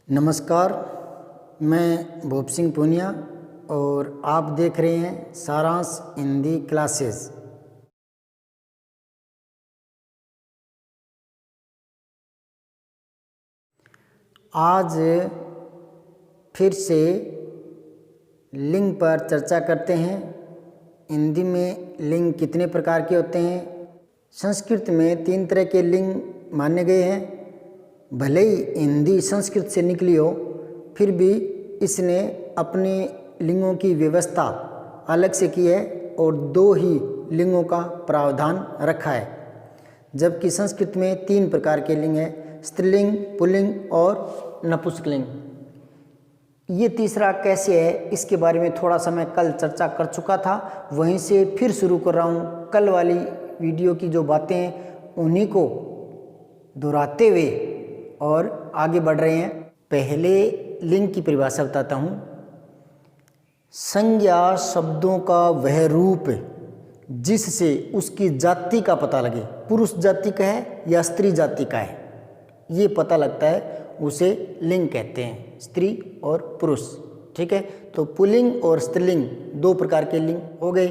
नमस्कार, मैं भूप सिंह पूनिया और आप देख रहे हैं सारांश हिंदी क्लासेस। आज फिर से लिंग पर चर्चा करते हैं। हिंदी में लिंग कितने प्रकार के होते हैं? संस्कृत में 3 तरह के लिंग माने गए हैं। भले ही हिंदी संस्कृत से निकली हो, फिर भी इसने अपने लिंगों की व्यवस्था अलग से की है और 2 ही लिंगों का प्रावधान रखा है। जबकि संस्कृत में 3 प्रकार के लिंग हैं, स्त्रीलिंग, पुल्लिंग और नपुंसकलिंग। ये तीसरा कैसे है, इसके बारे में थोड़ा सा मैं कल चर्चा कर चुका था, वहीं से फिर शुरू कर रहा हूँ। कल वाली वीडियो की जो बातें हैं उन्हीं को दोहराते हुए और आगे बढ़ रहे हैं। पहले लिंग की परिभाषा बताता हूँ। संज्ञा शब्दों का वह रूप जिससे उसकी जाति का पता लगे, पुरुष जाति का है या स्त्री जाति का है, ये पता लगता है, उसे लिंग कहते हैं, स्त्री और पुरुष। ठीक है, तो पुल्लिंग और स्त्रीलिंग 2 प्रकार के लिंग हो गए।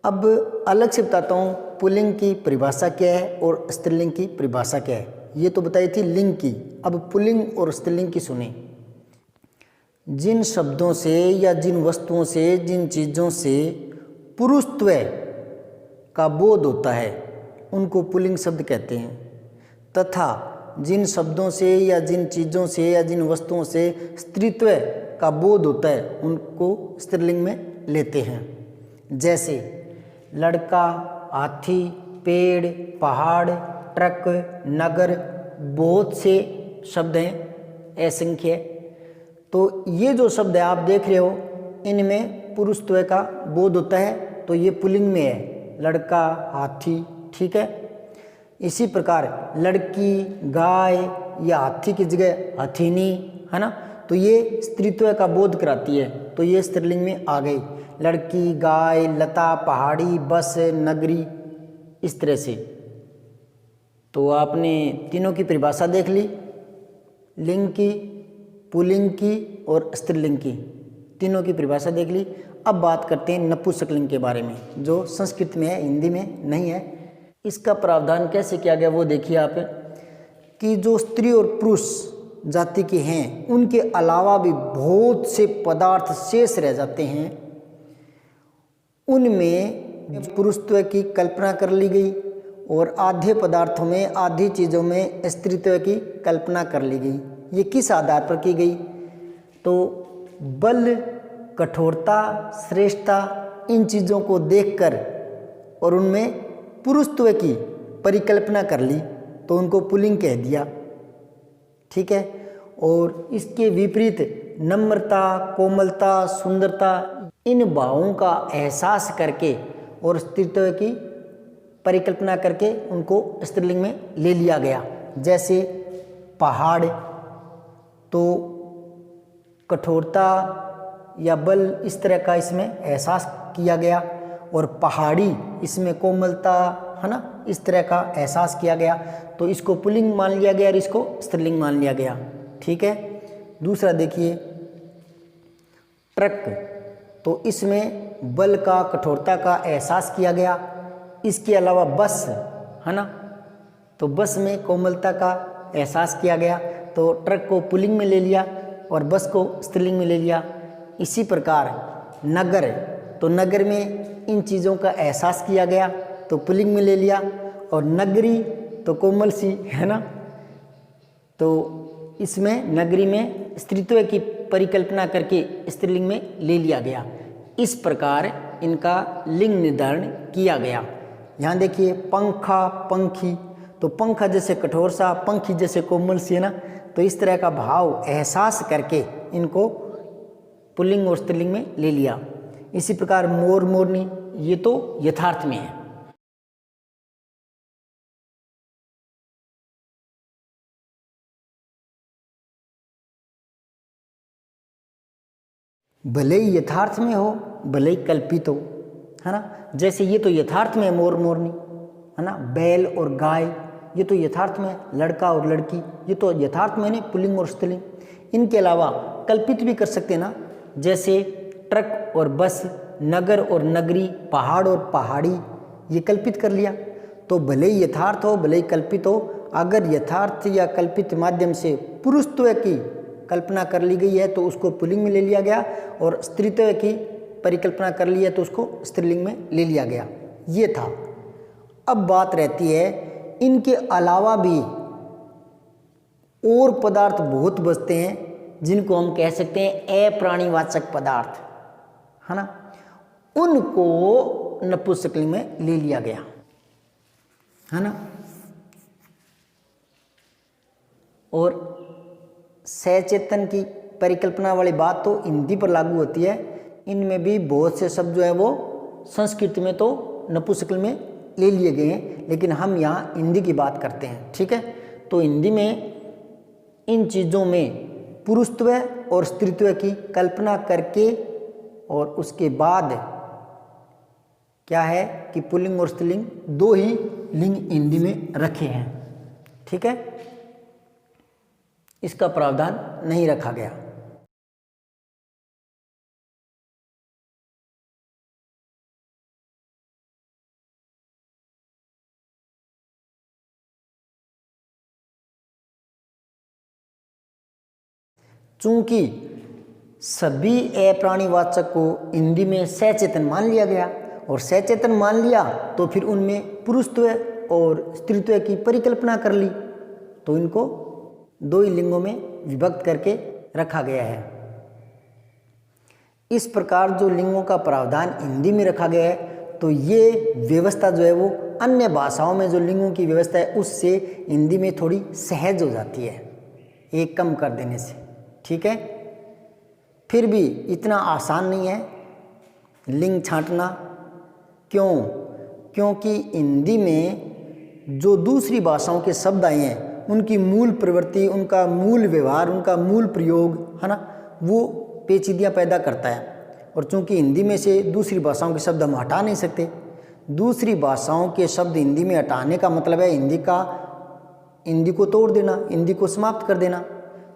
अब अलग से बताता हूँ पुल्लिंग की परिभाषा क्या है और स्त्रीलिंग की परिभाषा क्या है। ये तो बताई थी लिंग की, अब पुल्लिंग और स्त्रीलिंग की सुने। जिन शब्दों से या जिन वस्तुओं से, जिन चीज़ों से पुरुषत्व का बोध होता है उनको पुल्लिंग शब्द कहते हैं, तथा जिन शब्दों से या जिन चीज़ों से या जिन वस्तुओं से स्त्रीत्व का बोध होता है उनको स्त्रीलिंग में लेते हैं। जैसे लड़का, हाथी, पेड़, पहाड़, ट्रक, नगर, बहुत से शब्द हैं, असंख्य। तो ये जो शब्द है आप देख रहे हो, इनमें पुरुषत्व का बोध होता है, तो ये पुल्लिंग में है, लड़का, हाथी। ठीक है, इसी प्रकार लड़की, गाय या हाथी की जगह हथीनी, है ना, तो ये स्त्रीत्व का बोध कराती है, तो ये स्त्रीलिंग में आ गई। लड़की, गाय, लता, पहाड़ी, बस, नगरी, इस तरह से। तो आपने तीनों की परिभाषा देख ली, लिंग की, पुल्लिंग की और स्त्रीलिंग की, तीनों की परिभाषा देख ली। अब बात करते हैं नपुंसकलिंग के बारे में, जो संस्कृत में है, हिंदी में नहीं है। इसका प्रावधान कैसे किया गया वो देखिए आप, कि जो स्त्री और पुरुष जाति के हैं उनके अलावा भी बहुत से पदार्थ शेष रह जाते हैं, उनमें पुरुषत्व की कल्पना कर ली गई और आधे पदार्थों में, आधी चीज़ों में स्त्रीत्व की कल्पना कर ली गई। ये किस आधार पर की गई? तो बल, कठोरता, श्रेष्ठता, इन चीज़ों को देखकर और उनमें पुरुषत्व की परिकल्पना कर ली, तो उनको पुल्लिंग कह दिया। ठीक है, और इसके विपरीत नम्रता, कोमलता, सुंदरता, इन भावों का एहसास करके और स्त्रीत्व की परिकल्पना करके उनको स्त्रीलिंग में ले लिया गया। जैसे पहाड़, तो कठोरता या बल, इस तरह का इसमें एहसास किया गया, और पहाड़ी, इसमें कोमलता, है ना, इस तरह का एहसास किया गया, तो इसको पुल्लिंग मान लिया गया और इसको स्त्रीलिंग मान लिया गया। ठीक है, दूसरा देखिए ट्रक, तो इसमें बल का, कठोरता का एहसास किया गया। इसके अलावा बस, है ना, तो बस में कोमलता का एहसास किया गया, तो ट्रक को पुल्लिंग में ले लिया और बस को स्त्रीलिंग में ले लिया। इसी प्रकार नगर, तो नगर में इन चीज़ों का एहसास किया गया, तो पुल्लिंग में ले लिया, और नगरी तो कोमल सी, है ना, तो इसमें नगरी में स्त्रीत्व की परिकल्पना करके स्त्रीलिंग में ले लिया गया। इस प्रकार इनका लिंग निर्धारण किया गया। यहाँ देखिए पंखा, पंखी, तो पंखा जैसे कठोर सा, पंखी जैसे कोमल सी, है ना, तो इस तरह का भाव एहसास करके इनको पुल्लिंग और स्त्रीलिंग में ले लिया। इसी प्रकार मोर, मोरनी, ये तो यथार्थ में है। भले ही यथार्थ में हो, भले ही कल्पित हो, है ना, जैसे ये तो यथार्थ में मोर, मोरनी, है ना, बैल और गाय, ये तो यथार्थ में है, लड़का और लड़की, ये तो यथार्थ में नहीं, पुल्लिंग और स्त्रीलिंग। इनके अलावा कल्पित भी कर सकते हैं ना, जैसे ट्रक और बस, नगर और नगरी, पहाड़ और पहाड़ी, ये कल्पित कर लिया। तो भले ही यथार्थ हो भले ही कल्पित हो, अगर यथार्थ या कल्पित माध्यम से पुरुषत्व की कल्पना कर ली गई है तो उसको पुल्लिंग में ले लिया गया, और स्त्रीत्व की परिकल्पना कर ली है तो उसको स्त्रीलिंग में ले लिया गया। ये था। अब बात रहती है इनके अलावा भी और पदार्थ बहुत बचते हैं जिनको हम कह सकते हैं अप्राणीवाचक पदार्थ, है ना, उनको नपुंसकलिंग में ले लिया गया, है ना। और सचेतन की परिकल्पना वाली बात तो हिंदी पर लागू होती है। इनमें भी बहुत से शब्द जो है वो संस्कृत में तो नपुंसकलिंग में ले लिए गए हैं, लेकिन हम यहाँ हिंदी की बात करते हैं, ठीक है। तो हिंदी में इन चीज़ों में पुरुषत्व और स्त्रीत्व की कल्पना करके और उसके बाद क्या है कि पुल्लिंग और स्त्रीलिंग दो ही लिंग हिंदी में रखे हैं, ठीक है। इसका प्रावधान नहीं रखा गया। चूंकि सभी अप्राणीवाचक को हिंदी में सचेतन मान लिया गया और सचेतन मान लिया तो फिर उनमें पुरुषत्व और स्त्रीत्व की परिकल्पना कर ली, तो इनको दो ही लिंगों में विभक्त करके रखा गया है। इस प्रकार जो लिंगों का प्रावधान हिंदी में रखा गया है, तो ये व्यवस्था जो है वो अन्य भाषाओं में जो लिंगों की व्यवस्था है उससे हिंदी में थोड़ी सहज हो जाती है, एक कम कर देने से, ठीक है। फिर भी इतना आसान नहीं है लिंग छांटना। क्यों? क्योंकि हिंदी में जो दूसरी भाषाओं के शब्द आए हैं उनकी मूल प्रवृत्ति, उनका मूल व्यवहार, उनका मूल प्रयोग, है ना, वो पेचीदियाँ पैदा करता है। और चूंकि हिंदी में से दूसरी भाषाओं के शब्द हम हटा नहीं सकते, दूसरी भाषाओं के शब्द हिंदी में हटाने का मतलब है हिंदी को तोड़ देना, हिंदी को समाप्त कर देना।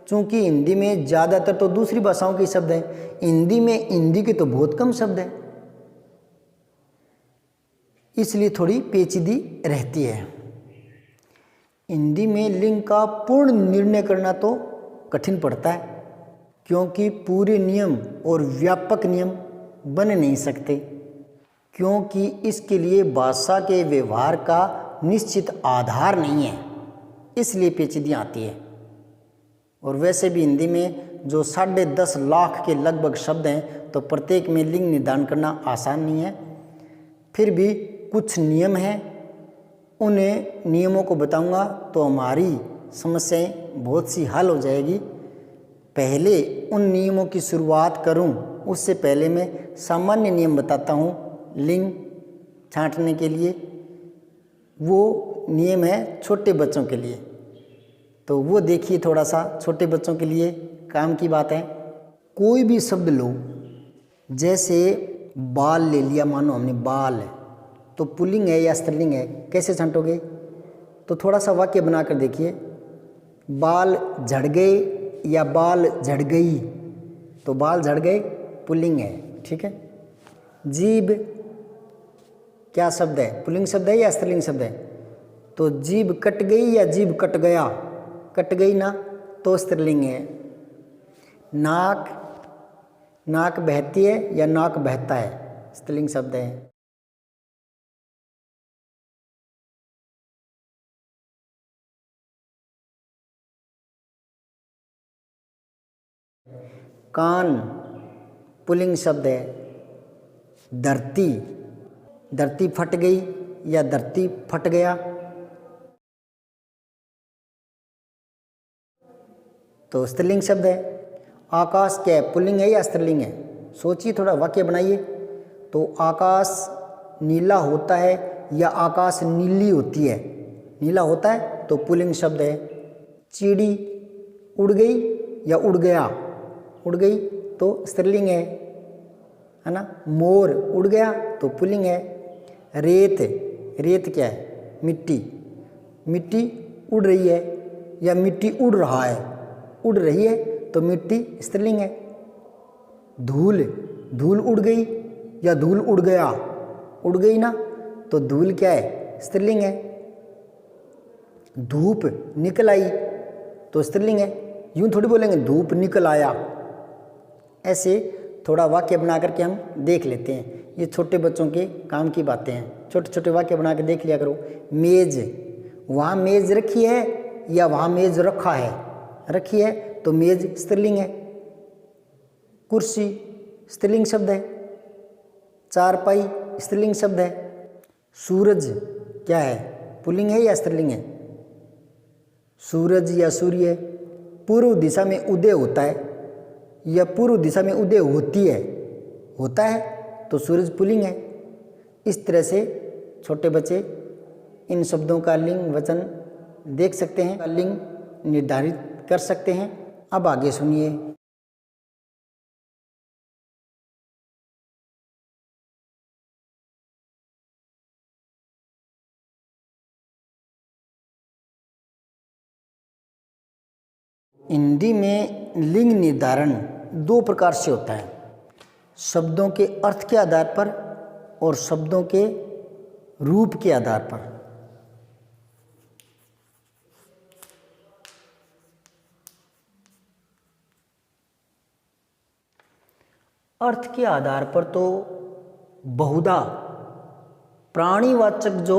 चूंकि हिंदी में ज़्यादातर तो दूसरी भाषाओं के शब्द हैं, हिंदी में हिंदी के तो बहुत कम शब्द हैं, इसलिए थोड़ी पेचीदी रहती है। हिंदी में लिंग का पूर्ण निर्णय करना तो कठिन पड़ता है, क्योंकि पूरे नियम और व्यापक नियम बन नहीं सकते, क्योंकि इसके लिए भाषा के व्यवहार का निश्चित आधार नहीं है, इसलिए पेचीदियाँ आती है। और वैसे भी हिंदी में जो 10.5 लाख के लगभग शब्द हैं, तो प्रत्येक में लिंग निर्धारण करना आसान नहीं है। फिर भी कुछ नियम हैं, उन्हें नियमों को बताऊंगा तो हमारी समस्याएं बहुत सी हल हो जाएगी। पहले उन नियमों की शुरुआत करूं उससे पहले मैं सामान्य नियम बताता हूं लिंग छांटने के लिए। वो नियम है छोटे बच्चों के लिए, तो वो देखिए थोड़ा सा, छोटे बच्चों के लिए काम की बात है। कोई भी शब्द लो, जैसे बाल ले लिया, मानो हमने बाल, तो पुल्लिंग है या स्त्रीलिंग है, कैसे छांटोगे? तो थोड़ा सा वाक्य बनाकर देखिए, बाल झड़ गए या बाल झड़ गई, तो बाल झड़ गए पुल्लिंग है, ठीक है। जीभ क्या शब्द है? पुल्लिंग शब्द है या स्त्रीलिंग शब्द है? तो जीभ कट गई या जीभ कट गया? कट गई ना, तो स्त्रीलिंग है। नाक बहती है या नाक बहता है? स्त्रीलिंग शब्द है। कान पुल्लिंग शब्द है। धरती फट गई या धरती फट गया, तो स्त्रीलिंग शब्द है। आकाश क्या है? पुल्लिंग है या स्त्रीलिंग है? सोचिए, थोड़ा वाक्य बनाइए। तो आकाश नीला होता है या आकाश नीली होती है? नीला होता है तो पुल्लिंग शब्द है। चिड़ी उड़ गई या उड़ गया? उड़ गई तो स्त्रीलिंग है ना। मोर उड़ गया तो पुल्लिंग है। रेत क्या है? मिट्टी उड़ रही है या मिट्टी उड़ रहा है। उड़ रही है तो मिट्टी स्त्रीलिंग है। धूल, धूल उड़ गई या धूल उड़ गया, उड़ गई ना, तो धूल क्या है, स्त्रीलिंग है। धूप निकल आई तो स्त्रीलिंग है। यूं थोड़ी बोलेंगे धूप निकल आया। ऐसे थोड़ा वाक्य बना करके हम देख लेते हैं। ये छोटे बच्चों के काम की बातें हैं, छोटे छोटे वाक्य बना के देख लिया करो। मेज, वहाँ मेज रखी है या वहाँ मेज रखा है, रखी है तो मेज स्त्रीलिंग है। कुर्सी स्त्रीलिंग शब्द है। चारपाई स्त्रीलिंग शब्द है। सूरज क्या है, पुल्लिंग है या स्त्रीलिंग है? सूरज या सूर्य पूर्व दिशा में उदय होता है या पूर्व दिशा में उदय होती है, होता है तो सूरज पुल्लिंग है। इस तरह से छोटे बच्चे इन शब्दों का लिंग वचन देख सकते हैं, लिंग निर्धारित कर सकते हैं। अब आगे सुनिए। हिंदी में लिंग निर्धारण दो प्रकार से होता है, शब्दों के अर्थ के आधार पर और शब्दों के रूप के आधार पर। अर्थ के आधार पर तो बहुधा प्राणीवाचक जो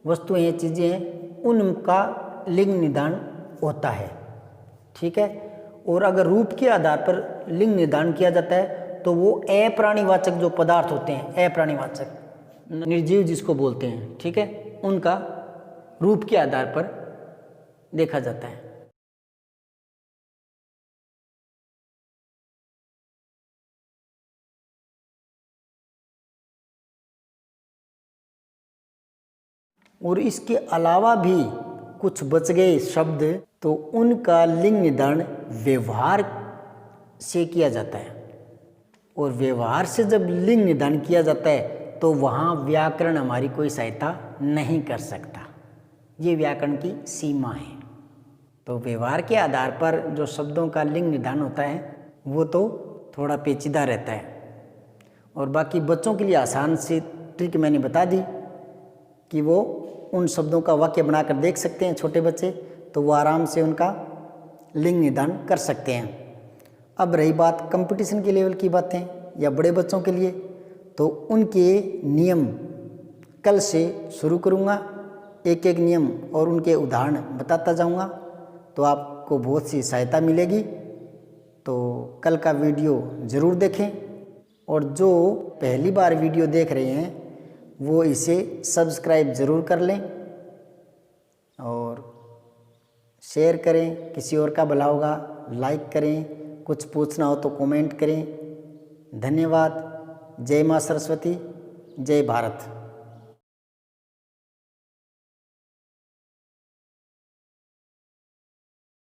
वस्तुएं हैं, चीज़ें हैं, उनका लिंग निर्धारण होता है, ठीक है। और अगर रूप के आधार पर लिंग निर्धारण किया जाता है तो वो अप्राणीवाचक जो पदार्थ होते हैं, अप्राणीवाचक निर्जीव जिसको बोलते हैं, ठीक है, उनका रूप के आधार पर देखा जाता है। और इसके अलावा भी कुछ बच गए शब्द तो उनका लिंग निर्धारण व्यवहार से किया जाता है। और व्यवहार से जब लिंग निर्धारण किया जाता है तो वहाँ व्याकरण हमारी कोई सहायता नहीं कर सकता, ये व्याकरण की सीमा है। तो व्यवहार के आधार पर जो शब्दों का लिंग निर्धारण होता है वो तो थोड़ा पेचीदा रहता है। और बाकी बच्चों के लिए आसान सी ट्रिक मैंने बता दी कि वो उन शब्दों का वाक्य बनाकर देख सकते हैं छोटे बच्चे, तो वो आराम से उनका लिंग निर्धारण कर सकते हैं। अब रही बात कंपटीशन के लेवल की बातें या बड़े बच्चों के लिए, तो उनके नियम कल से शुरू करूँगा, एक एक नियम और उनके उदाहरण बताता जाऊँगा, तो आपको बहुत सी सहायता मिलेगी। तो कल का वीडियो ज़रूर देखें और जो पहली बार वीडियो देख रहे हैं वो इसे सब्सक्राइब ज़रूर कर लें और शेयर करें, किसी और का भला होगा। लाइक करें, कुछ पूछना हो तो कमेंट करें। धन्यवाद। जय माँ सरस्वती, जय भारत।